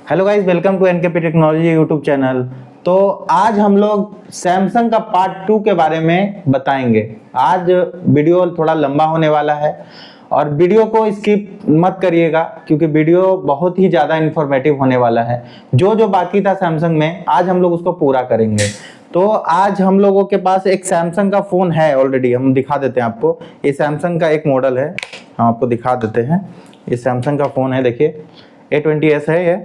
Hello guys, welcome to NKP technology YouTube channel. तो आज हम लोग सैमसंग का पार्ट 2 के बारे में बताएंगे। आज वीडियो थोड़ा लंबा होने वाला है और वीडियो को स्किप मत करिएगा क्योंकि वीडियो बहुत ही ज़्यादा इंफॉर्मेटिव होने वाला है। जो जो बाकी था सैमसंग में आज हम लोग उसको पूरा करेंगे। तो आज हम लोगों के पास एक सैमसंग का फ़ोन है ऑलरेडी, हम दिखा देते हैं आपको। ये सैमसंग का एक मॉडल है, हम आपको दिखा देते हैं। ये सैमसंग का फ़ोन है, देखिए A20s है ये,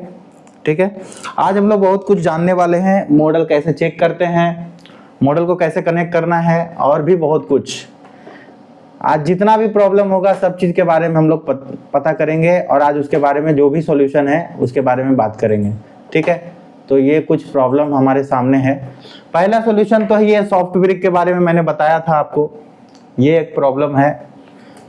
ठीक है। आज हम लोग बहुत कुछ जानने वाले हैं, मॉडल कैसे चेक करते हैं, मॉडल को कैसे कनेक्ट करना है और भी बहुत कुछ। आज जितना भी प्रॉब्लम होगा सब चीज़ के बारे में हम लोग पता करेंगे और आज उसके बारे में जो भी सॉल्यूशन है उसके बारे में बात करेंगे, ठीक है। तो ये कुछ प्रॉब्लम हमारे सामने है। पहला सॉल्यूशन तो ये सॉफ्ट ब्रिक के बारे में मैंने बताया था आपको, ये एक प्रॉब्लम है।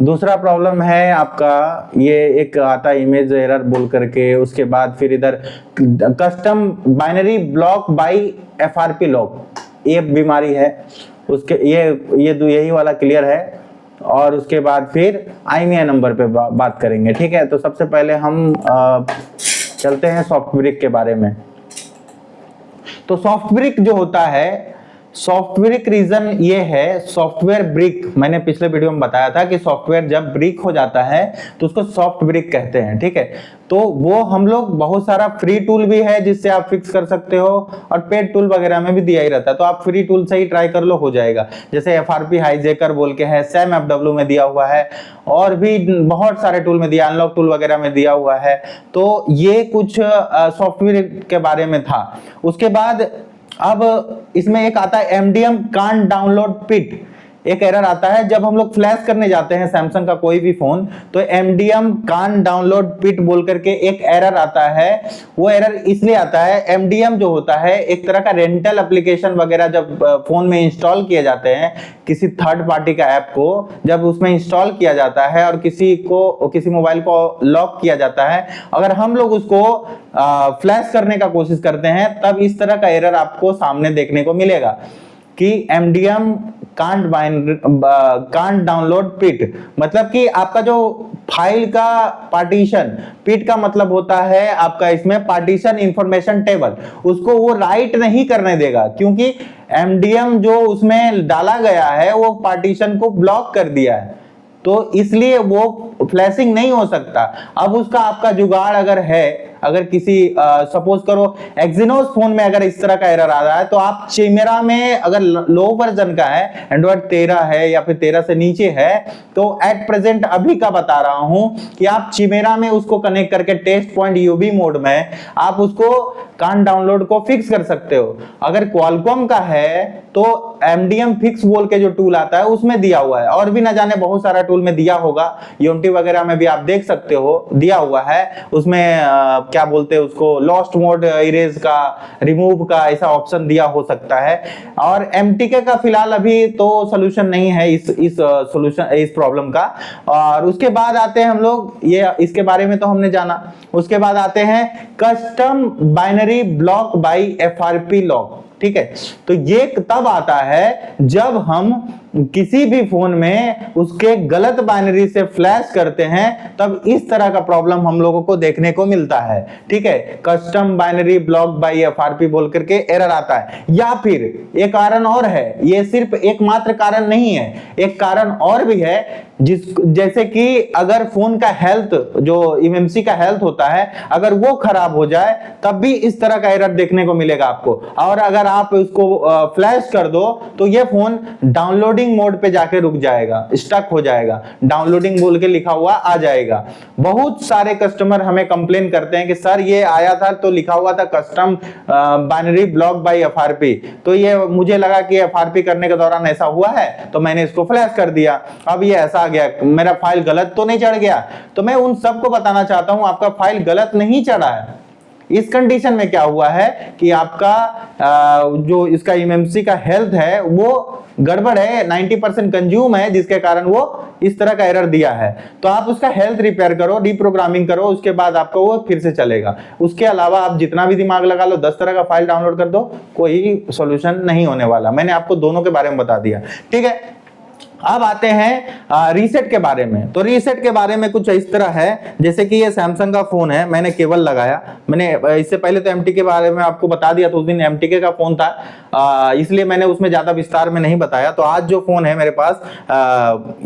दूसरा प्रॉब्लम है आपका ये एक आता इमेज एरर बोल करके, उसके बाद फिर इधर custom binary block by FRP lock, ये बीमारी है। उसके ये यही वाला क्लियर है। और उसके बाद फिर IMEI नंबर पे बात करेंगे, ठीक है। तो सबसे पहले हम चलते हैं सॉफ्ट ब्रिक के बारे में। तो सॉफ्ट ब्रिक जो होता है, सॉफ्ट ब्रिक रीजन ये है, सॉफ्टवेयर ब्रिक, मैंने पिछले वीडियो में बताया था कि सॉफ्टवेयर जब ब्रिक हो जाता है तो उसको सॉफ्ट ब्रिक कहते हैं, ठीक है। तो वो हम लोग बहुत सारा फ्री टूल भी है जिससे आप फिक्स कर सकते हो और पेड टूल वगैरह में भी दिया ही रहता है, तो आप फ्री टूल से ही ट्राई कर लो, हो जाएगा। जैसे FRP हाईजैकर बोल के है, सैम FW में दिया हुआ है और भी बहुत सारे टूल में दिया, अनलॉक टूल वगैरह में दिया हुआ है। तो ये कुछ सॉफ्टवेयर के बारे में था। उसके बाद अब इसमें एक आता है MDM कांट डाउनलोड पिट, एक एरर आता है जब हम लोग फ्लैश करने जाते हैं सैमसंग का कोई भी फोन, तो MDM कांट डाउनलोड पिट बोल करके एक एरर आता है। वो एरर इसलिए आता है, MDM जो होता है एक तरह का रेंटल एप्लीकेशन वगैरह जब फोन में इंस्टॉल किए जाते हैं, किसी थर्ड पार्टी का ऐप को जब उसमें इंस्टॉल किया जाता है और किसी मोबाइल को लॉक किया जाता है, अगर हम लोग उसको फ्लैश करने का कोशिश करते हैं तब इस तरह का एरर आपको सामने देखने को मिलेगा कि MDM कांट डाउनलोड पिट, मतलब कि आपका जो फाइल का पार्टीशन, पिट का मतलब होता है आपका इसमें पार्टीशन इंफॉर्मेशन टेबल, उसको वो राइट नहीं करने देगा क्योंकि MDM जो उसमें डाला गया है वो पार्टीशन को ब्लॉक कर दिया है, तो इसलिए वो फ्लैशिंग नहीं हो सकता। अब उसका आपका जुगाड़ अगर है, अगर किसी सपोज करो एक्सिनोस फोन में अगर इस तरह का एरर आ रहा है तो आप चिमेरा में, अगर लो वर्जन का है, एंड्रॉइड 13 है या फिर 13 से नीचे है, तो एट प्रेजेंट अभी का बता रहा हूं कि आप चिमेरा में उसको कनेक्ट करके टेस्ट पॉइंट UB मोड में आप उसको कांट डाउनलोड को फिक्स कर सकते हो। अगर क्वालकॉम का है तो MDM फिक्स बोल के जो टूल आता है उसमें दिया हुआ है, और भी ना जाने बहुत सारा टूल में दिया होगा, यूनिटी वगैरह में भी आप देख सकते हो दिया हुआ है। उसमें क्या बोलते हैं उसको, लॉस्ट मोड इरेज का, रिमूव का ऐसा ऑप्शन दिया हो सकता है। और MTK का फिलहाल अभी तो सोल्यूशन नहीं है इस प्रॉब्लम का। और उसके बाद आते हैं हम लोग, ये इसके बारे में तो हमने जाना। उसके बाद आते हैं custom binary block by FRP lock, ठीक है। तो ये तब आता है जब हम किसी भी फोन में उसके गलत बाइनरी से फ्लैश करते हैं, तब इस तरह का प्रॉब्लम हम लोगों को देखने को मिलता है, ठीक है। Custom binary block by FRP बोल करके एरर आता है। या फिर एक कारण और है, ये सिर्फ एकमात्र कारण नहीं है, एक कारण और भी है, जैसे कि अगर फोन का हेल्थ, जो MMC का हेल्थ होता है, अगर वो खराब हो जाए तब भी इस तरह का एरर देखने को मिलेगा आपको। और अगर आप उसको फ्लैश कर दो तो ये फोन डाउनलोडिंग मोड पे जाके रुक जाएगा, स्टक हो जाएगा, डाउनलोडिंग बोल के लिखा हुआ आ जाएगा। बहुत सारे कस्टमर हमें कंप्लेन करते हैं कि सर ये आया था तो लिखा हुआ था custom binary block by FRP, तो ये मुझे लगा कि FRP करने के दौरान ऐसा हुआ है तो मैंने इसको फ्लैश कर दिया, अब ये ऐसा आ गया, मेरा फाइल गलत तो नहीं चढ़ गया। तो मैं उन सबको बताना चाहता हूं आपका फाइल गलत नहीं चढ़ा है। इस कंडीशन में क्या हुआ है कि आपका जो इसका MMC का हेल्थ है वो गड़बड़ है, 90% कंज्यूम है, जिसके कारण वो इस तरह का एरर दिया है। तो आप उसका हेल्थ रिपेयर करो, रीप्रोग्रामिंग करो, उसके बाद आपको वो फिर से चलेगा। उसके अलावा आप जितना भी दिमाग लगा लो, 10 तरह का फाइल डाउनलोड कर दो, कोई सॉल्यूशन नहीं होने वाला। मैंने आपको दोनों के बारे में बता दिया, ठीक है। अब आते हैं रीसेट के बारे में। तो रीसेट के बारे में कुछ इस तरह है, जैसे कि ये सैमसंग का फोन है, मैंने केबल लगाया, मैंने इससे पहले तो एमटी के बारे में आपको बता दिया, तो उस दिन एमटीके का फोन था, इसलिए मैंने उसमें ज्यादा विस्तार में नहीं बताया। तो आज जो फोन है मेरे पास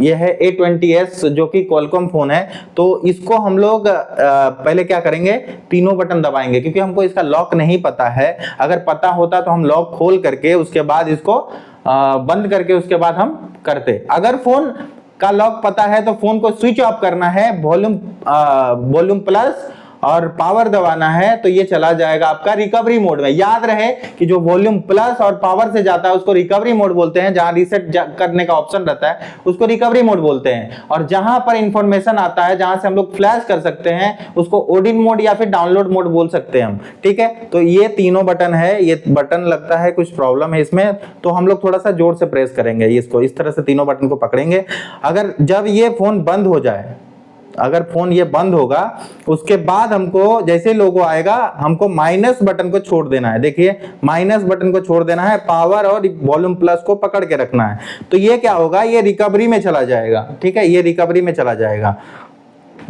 ये है A20s, जो कि क्वालकॉम फोन है। तो इसको हम लोग पहले क्या करेंगे, तीनों बटन दबाएंगे, क्योंकि हमको इसका लॉक नहीं पता है। अगर पता होता तो हम लॉक खोल करके उसके बाद इसको बंद करके उसके बाद हम करते। अगर फोन का लॉक पता है तो फोन को स्विच ऑफ करना है, वॉल्यूम प्लस और पावर दबाना है, तो ये चला जाएगा आपका रिकवरी मोड में। याद रहे कि जो वॉल्यूम प्लस और पावर से जाता है उसको रिकवरी मोड बोलते हैं, जहां रीसेट करने का ऑप्शन रहता है उसको रिकवरी मोड बोलते हैं। और जहां पर इंफॉर्मेशन आता है, जहां से हम लोग फ्लैश कर सकते हैं, उसको ओडिन मोड या फिर डाउनलोड मोड बोल सकते हैं हम। ठीक है, तो ये तीनों बटन है। ये बटन लगता है कुछ प्रॉब्लम है इसमें, तो हम लोग थोड़ा सा जोर से प्रेस करेंगे इसको, इस तरह से तीनों बटन को पकड़ेंगे। अगर जब ये फोन बंद हो जाए, अगर फोन ये बंद होगा, उसके बाद हमको जैसे लोगो आएगा, हमको माइनस बटन को छोड़ देना है। देखिए, माइनस बटन को छोड़ देना है, पावर और वॉल्यूम प्लस को पकड़ के रखना है। तो ये क्या होगा, ये रिकवरी में चला जाएगा। ठीक है, ये रिकवरी में चला जाएगा।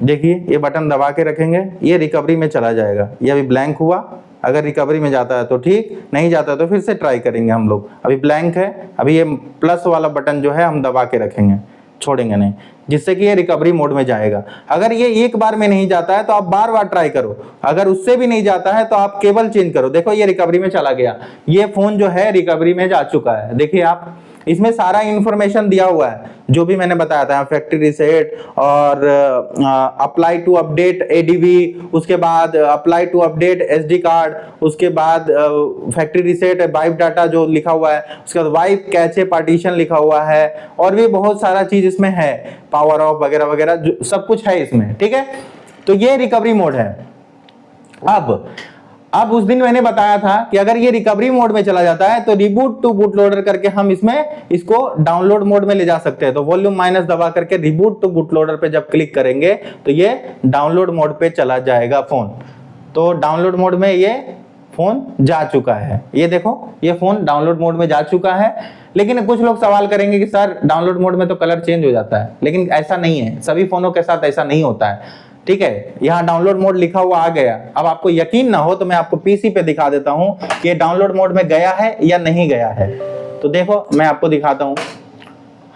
देखिए, ये बटन दबा के रखेंगे, ये रिकवरी में चला जाएगा। ये अभी ब्लैंक हुआ, अगर रिकवरी में जाता है तो ठीक, नहीं जाता है तो फिर से ट्राई करेंगे हम लोग। अभी ब्लैंक है, अभी ये प्लस वाला बटन जो है हम दबा के रखेंगे, छोड़ेंगे नहीं, जिससे कि ये रिकवरी मोड में जाएगा। अगर ये एक बार में नहीं जाता है तो आप बार बार ट्राई करो। अगर उससे भी नहीं जाता है तो आप केबल चेंज करो। देखो, ये रिकवरी में चला गया, ये फोन जो है रिकवरी में जा चुका है। देखिए आप, इसमें सारा इंफॉर्मेशन दिया हुआ है जो भी मैंने बताया था, फैक्ट्री रीसेट और अप्लाई टू अपडेट एडीवी, उसके बाद apply to update SD card, उसके बाद फैक्ट्री रीसेट वाइप डाटा जो लिखा हुआ है, उसके बाद वाइप कैचे पार्टीशन लिखा हुआ है, और भी बहुत सारा चीज इसमें है, पावर ऑफ वगैरह वगैरह सब कुछ है इसमें। ठीक है, तो ये रिकवरी मोड है। अब उस दिन मैंने बताया था कि अगर ये रिकवरी मोड में चला जाता है तो रिबूट टू बूट लोडर करके हम इसको डाउनलोड मोड में ले जा सकते हैं। तो वॉल्यूम माइनस दबा करके रिबूट टू बूट लोडर पे जब क्लिक करेंगे तो ये डाउनलोड मोड पे चला जाएगा फोन। तो डाउनलोड मोड में ये फोन जा चुका है। ये देखो, ये फोन डाउनलोड मोड में जा चुका है। लेकिन कुछ लोग सवाल करेंगे कि सर डाउनलोड मोड में तो कलर चेंज हो जाता है, लेकिन ऐसा नहीं है, सभी फोनों के साथ ऐसा नहीं होता है। ठीक है, यहाँ डाउनलोड मोड लिखा हुआ आ गया। अब आपको यकीन ना हो तो मैं आपको पीसी पे दिखा देता हूँ कि ये डाउनलोड मोड में गया है या नहीं गया है। तो देखो, मैं आपको दिखाता हूँ।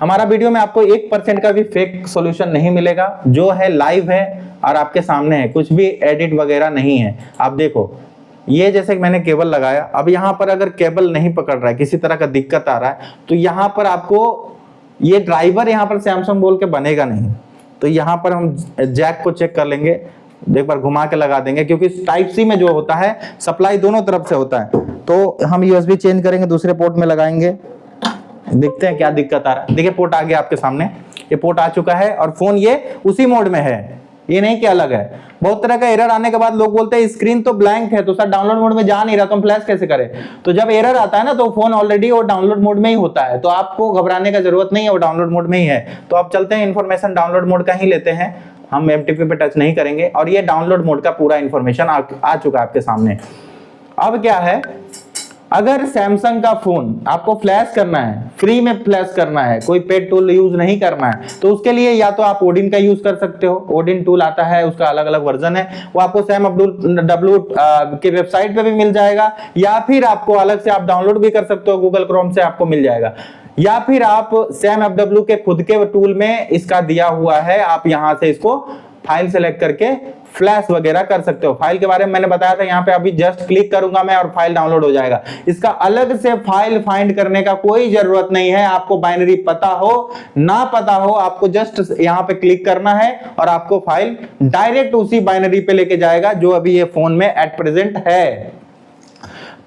हमारा वीडियो में आपको 1% का भी फेक सॉल्यूशन नहीं मिलेगा, जो है लाइव है और आपके सामने है, कुछ भी एडिट वगैरह नहीं है। आप देखो, ये जैसे कि मैंने केबल लगाया, अब यहाँ पर अगर केबल नहीं पकड़ रहा है, किसी तरह का दिक्कत आ रहा है, तो यहाँ पर आपको ये ड्राइवर यहाँ पर सैमसंग बोल के बनेगा नहीं। तो यहाँ पर हम जैक को चेक कर लेंगे, एक बार घुमा के लगा देंगे, क्योंकि टाइप सी में जो होता है सप्लाई दोनों तरफ से होता है। तो हम यूएसबी चेंज करेंगे, दूसरे पोर्ट में लगाएंगे, देखते हैं क्या दिक्कत आ रहा है। देखिए, पोर्ट आ गया आपके सामने, ये पोर्ट आ चुका है और फोन ये उसी मोड में है, ये नहीं कि अलग है। बहुत तरह का एरर आने के बाद लोग बोलते हैं स्क्रीन तो ब्लैंक है, तो सर डाउनलोड मोड में जा नहीं रहा, तो हम फ्लैश कैसे करें। तो जब एरर आता है ना, तो फोन ऑलरेडी वो डाउनलोड मोड में ही होता है, तो आपको घबराने का जरूरत नहीं है, वो डाउनलोड मोड में ही है। तो आप चलते हैं, इन्फॉर्मेशन डाउनलोड मोड का ही लेते हैं, हम एमटीपी पे टच नहीं करेंगे। और ये डाउनलोड मोड का पूरा इन्फॉर्मेशन आ चुका है आपके सामने। अब क्या है, अगर सैमसंग का फोन आपको फ्लैश करना है, फ्री में फ्लैश करना है, कोई पेड टूल यूज नहीं करना है, तो उसके लिए या तो आप ओडिन का यूज कर सकते हो। ओडिन टूल आता है, उसका अलग अलग वर्जन है, वो आपको सैम डब्ल्यू के वेबसाइट पे भी मिल जाएगा, या फिर आपको अलग से आप डाउनलोड भी कर सकते हो, गूगल क्रोम से आपको मिल जाएगा, या फिर आप सैम डब्ल्यू के खुद के टूल में इसका दिया हुआ है, आप यहां से इसको फाइल सेलेक्ट करके फ्लैश वगैरह कर सकते हो। फाइल के बारे में मैंने बताया था, यहाँ पे अभी जस्ट क्लिक करूंगा मैं और फाइल डाउनलोड हो जाएगा। इसका अलग से फाइल फाइंड करने का कोई जरूरत नहीं है। आपको बाइनरी पता हो ना पता हो, आपको जस्ट यहाँ पे क्लिक करना है और आपको फाइल डायरेक्ट उसी बाइनरी पे लेके जाएगा जो अभी ये फोन में एट प्रेजेंट है।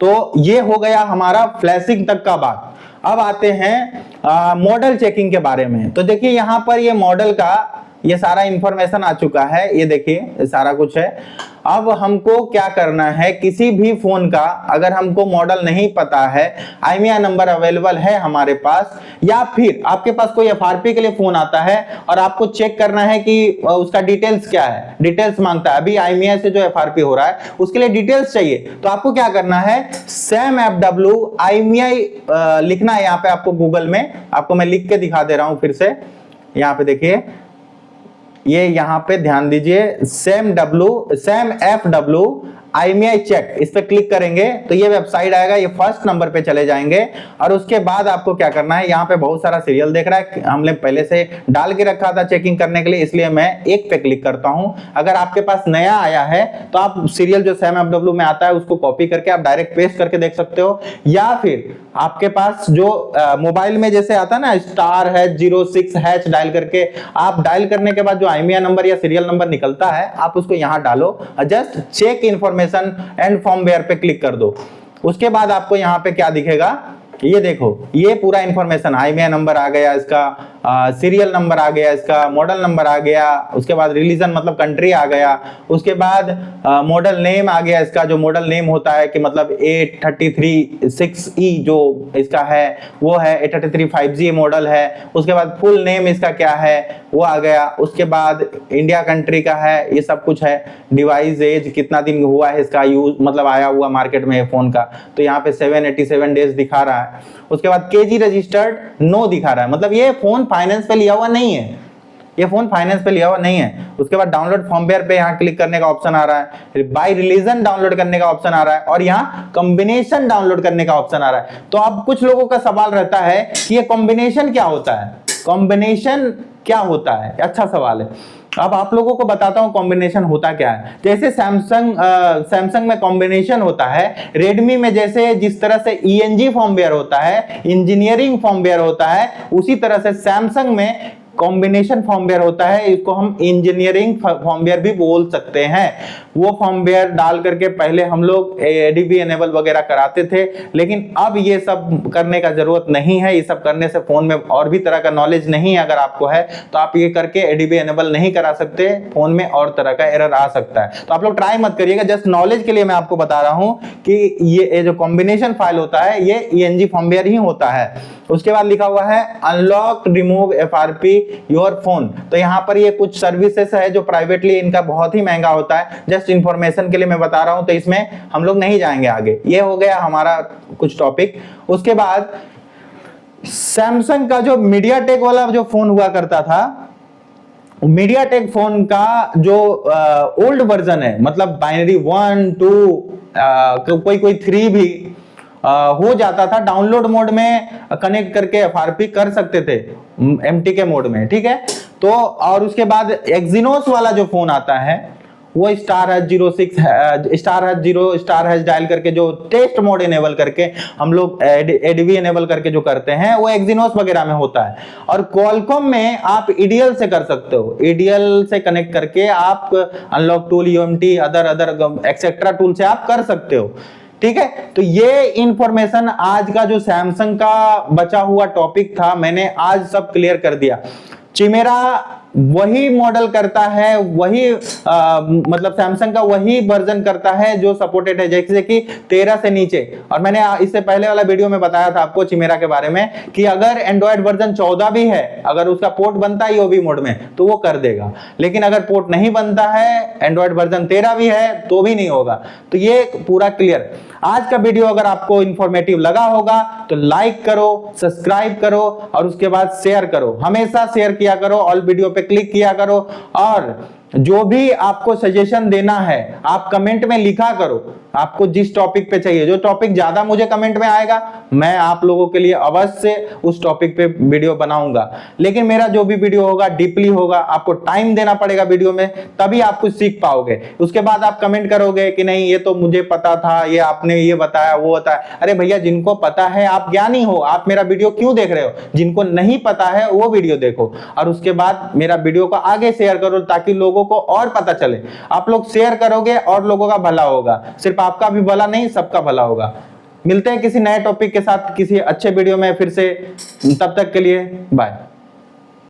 तो ये हो गया हमारा फ्लैशिंग तक का बात। अब आते हैं मॉडल चेकिंग के बारे में। तो देखिए, यहाँ पर ये मॉडल का ये सारा इंफॉर्मेशन आ चुका है, ये देखिए सारा कुछ है। अब हमको क्या करना है, किसी भी फोन का अगर हमको मॉडल नहीं पता है, IMEI नंबर अवेलेबल है हमारे पास, या फिर आपके पास कोई FRP के लिए फोन आता है और आपको चेक करना है कि उसका डिटेल्स क्या है, डिटेल्स मांगता है, अभी IMEI से जो FRP हो रहा है उसके लिए डिटेल्स चाहिए, तो आपको क्या करना है, SAMFW IMEI लिखना है। यहाँ पे आपको गूगल में, आपको मैं लिख के दिखा दे रहा हूं फिर से, यहाँ पे देखिए, ये यहां पे ध्यान दीजिए, SAMFW IMEI चेक, इस पे क्लिक करेंगे तो ये वेबसाइट आएगा, ये फर्स्ट नंबर पे चले जाएंगे। और उसके बाद आपको क्या करना है, यहाँ पे बहुत सारा सीरियल देख रहा है, हमने पहले से डाल के रखा था चेकिंग करने के लिए, इसलिए मैं एक पे क्लिक करता हूं। अगर आपके पास नया आया है तो आप सीरियल जो SAMFW में आता है उसको कॉपी करके आप डायरेक्ट पेस्ट करके देख सकते हो, या फिर आपके पास जो मोबाइल में जैसे आता है ना *#06# डायल करके, आप डायल करने के बाद जो IMEI नंबर या सीरियल नंबर निकलता है आप उसको यहां डालो, just check information and firmware पे क्लिक कर दो। उसके बाद आपको यहां पे क्या दिखेगा, ये देखो, ये पूरा इंफॉर्मेशन, IMEI नंबर आ गया इसका, सीरियल नंबर आ गया इसका, मॉडल नंबर आ गया, उसके बाद रिलीजन मतलब कंट्री आ गया, उसके बाद मॉडल नेम आ गया इसका, जो मॉडल नेम होता है कि मतलब 8336E जो इसका है वो है, 8335G मॉडल है। उसके बाद फुल नेम इसका क्या है वो आ गया, उसके बाद इंडिया कंट्री का है, ये सब कुछ है। डिवाइस एज कितना दिन हुआ है इसका यूज, मतलब आया हुआ मार्केट में फोन का, तो यहाँ पे 787 डेज दिखा रहा है। उसके बाद केजी रजिस्टर्ड नो दिखा रहा है, मतलब ये फोन फाइनेंस पे लिया हुआ नहीं है, ये फोन फाइनेंस पे लिया हुआ नहीं है। उसके बाद डाउनलोड फॉर्मवेयर पे यहाँ क्लिक करने का ऑप्शन आ रहा है, बाय रिलीजन डाउनलोड करने का ऑप्शन आ रहा है, और यहाँ कॉम्बिनेशन डाउनलोड करने का ऑप्शन आ रहा है। तो अब कुछ लोगों का सवाल रहता है कि ये कॉम्बिनेशन क्या होता है, कॉम्बिनेशन क्या होता है, अच्छा सवाल है। अब आप लोगों को बताता हूं कॉम्बिनेशन होता क्या है। जैसे सैमसंग में कॉम्बिनेशन होता है, रेडमी में जैसे जिस तरह से ENG फॉर्मवेयर होता है, इंजीनियरिंग फॉर्मवेयर होता है, उसी तरह से सैमसंग में कॉम्बिनेशन फॉर्मवेयर होता है, इसको हम इंजीनियरिंग फॉर्मवेयर भी बोल सकते हैं। वो फॉर्मवेयर डाल करके पहले हम लोग ADB एनेबल वगैरह कराते थे, लेकिन अब ये सब करने का जरूरत नहीं है। ये सब करने से फोन में और भी तरह का नॉलेज नहीं अगर आपको है तो आप ये करके ADB एनेबल नहीं करा सकते, फोन में और तरह का एरर आ सकता है। तो आप लोग ट्राई मत करिएगा, जस्ट नॉलेज के लिए मैं आपको बता रहा हूं कि ये जो कॉम्बिनेशन फाइल होता है ये ENG फॉर्मवेयर ही होता है। उसके बाद लिखा हुआ है unlock remove FRP your phone, तो यहाँ पर ये कुछ सर्विसेज है जो प्राइवेटली इनका बहुत ही महंगा होता है, जस्ट इंफॉर्मेशन के लिए मैं बता रहा हूं, तो इसमें हम लोग नहीं जाएंगे आगे। ये हो गया हमारा कुछ टॉपिक। उसके बाद सैमसंग का जो मीडियाटेक वाला जो फोन हुआ करता था, मीडियाटेक फोन का जो ओल्ड वर्जन है, मतलब बाइनरी 1 2 कोई 3 भी हो जाता था, डाउनलोड मोड में कनेक्ट करके FRP कर सकते थे MTK मोड में, ठीक है। तो और उसके बाद एक्सिनोस वाला जो फोन आता है वो *#0 डायल करके जो टेस्ट मोड इनेबल करके हम लोग ADB इनेबल करके जो करते हैं वो एक्सिनोस वगैरह में होता है। और क्वालकॉम में आप EDL से कर सकते हो, EDL से कनेक्ट करके आप unlock tool, UMT, other etcetera tool से आप कर सकते हो, ठीक है। तो ये इंफॉर्मेशन आज का जो सैमसंग का बचा हुआ टॉपिक था, मैंने आज सब क्लियर कर दिया। चिमेरा वही मॉडल करता है, वही मतलब सैमसंग का वही वर्जन करता है जो सपोर्टेड है, जैसे कि 13 से नीचे। और मैंने इससे पहले वाला वीडियो में बताया था आपको चिमेरा के बारे में कि अगर एंड्रॉयड वर्जन 14 भी है, अगर उसका पोर्ट बनता है OB मोड में तो वो कर देगा, लेकिन अगर पोर्ट नहीं बनता है, एंड्रॉयड वर्जन 13 भी है तो भी नहीं होगा। तो ये पूरा क्लियर। आज का वीडियो अगर आपको इंफॉर्मेटिव लगा होगा तो लाइक करो, सब्सक्राइब करो और उसके बाद शेयर करो, हमेशा शेयर किया करो, ऑल वीडियो पे क्लिक किया करो। और जो भी आपको सजेशन देना है आप कमेंट में लिखा करो, आपको जिस टॉपिक पे चाहिए, जो टॉपिक ज्यादा मुझे कमेंट में आएगा मैं आप लोगों के लिए अवश्य उस टॉपिक पे वीडियो बनाऊंगा। लेकिन मेरा जो भी वीडियो होगा डीपली होगा, आपको टाइम देना पड़ेगा वीडियो में, तभी आप कुछ सीख पाओगे। उसके बाद आप कमेंट करोगे कि नहीं ये तो मुझे पता था, ये आपने ये बताया वो बताया। अरे भैया, जिनको पता है आप ज्ञानी हो, आप मेरा वीडियो क्यों देख रहे हो? जिनको नहीं पता है वो वीडियो देखो और उसके बाद मेरा वीडियो को आगे शेयर करो ताकि लोगों को और पता चले। आप लोग शेयर करोगे और लोगों का भला होगा, सिर्फ आपका भी भला नहीं सबका भला होगा। मिलते हैं किसी नए टॉपिक के साथ किसी अच्छे वीडियो में फिर से, तब तक के लिए बाय।